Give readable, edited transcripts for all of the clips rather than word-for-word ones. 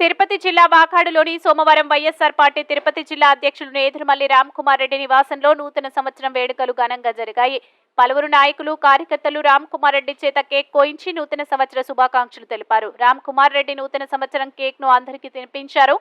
తిరుపతి జిల్లా వాకాడులోని సోమవారం వైఎస్ఆర్ పార్టీ తిరుపతి జిల్లా అధ్యక్షులు నేదురుమల్లి రామ్కుమార్ రెడ్డి నివాసంలో నూతన సంవత్సరం వేడుకలు ఘనంగా జరిగాయి. పలువురు నాయకులు, కార్యకర్తలు రామ్కుమార్ రెడ్డి చేత కేక్ కోయించి నూతన సంవత్సర శుభాకాంక్షలు తెలిపారు. రామ్కుమార్ రెడ్డి నూతన సంవత్సరం కేక్ ను అందరికీ తినిపించారు.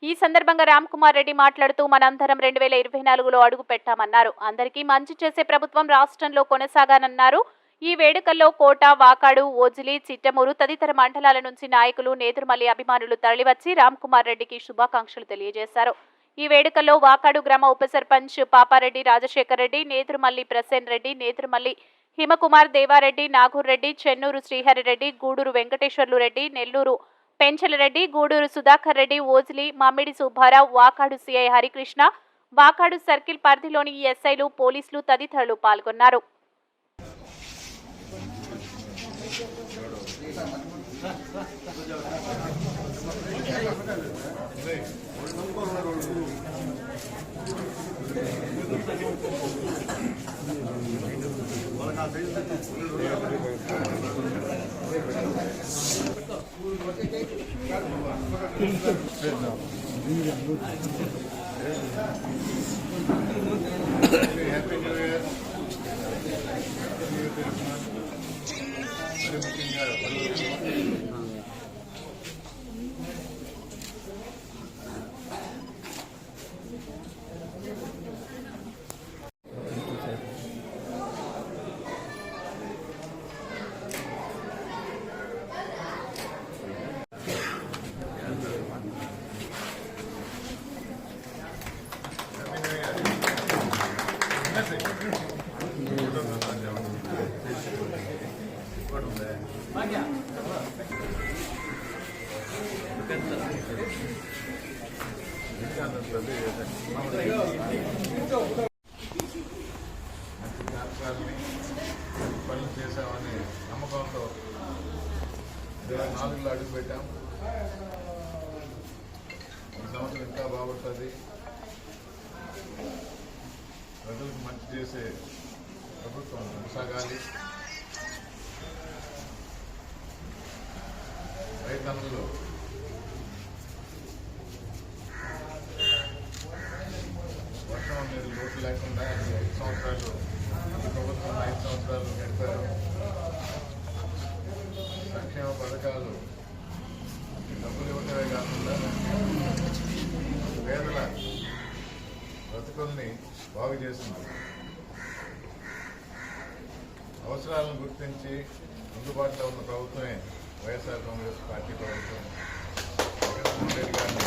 ఈ సందర్భంగా రామ్కుమార్ రెడ్డి మాట్లాడుతూ మనందరం 2024లో అడుగు పెట్టామన్నారు. అందరికీ మంచి చేసే ప్రభుత్వం రాష్ట్రంలో కొనసాగానన్నారు. ఈ వేడుకల్లో కోట, వాకాడు, ఓజిలి, చిట్టమూరు తదితర మండలాల నుంచి నాయకులు, నేదురుమల్లి అభిమానులు తరలివచ్చి రామ్కుమార్ రెడ్డికి శుభాకాంక్షలు తెలియజేశారు. ఈ వేడుకల్లో వాకాడు గ్రామ ఉప సర్పంచ్ పాపారెడ్డి రాజశేఖర్ రెడ్డి, నేదురుమల్లి ప్రసేన్ రెడ్డి, నేదురుమల్లి హిమకుమార్, దేవారెడ్డి, నాగూర్ రెడ్డి, చెన్నూరు శ్రీహరిరెడ్డి, గూడూరు వెంకటేశ్వర్లు రెడ్డి, నెల్లూరు పెంచలరెడ్డి, గూడూరు సుధాకర్ రెడ్డి, ఓజిలి, మామిడి సుబ్బారావు, వాకాడు సిఐ హరికృష్ణ, వాకాడు సర్కిల్ పరిధిలోని ఎస్ఐలు, పోలీసులు తదితరులు పాల్గొన్నారు. పనులు చేసామని నమ్మకంతో 24లో అడుగు పెట్టాం. ఈ సంవత్సరం ఇంకా బాగుంటుంది. ప్రజలకు మంచి చేసే ప్రభుత్వం కొనసాగాలి. రైతన్నులు వర్షం అనేది లోటు లేకుండా 5 సంవత్సరాలు ప్రభుత్వం 5 సంవత్సరాలు నడిపారు. సంక్షేమ పథకాలు డబ్బులు ఇవ్వటమే కాకుండా పేదల బ్రతుకుల్ని బాగు చేసింది. అవసరాలను గుర్తించి అందుబాటులో ఉన్న ప్రభుత్వమే వైఎస్ఆర్ కాంగ్రెస్ పార్టీ ప్రభుత్వం.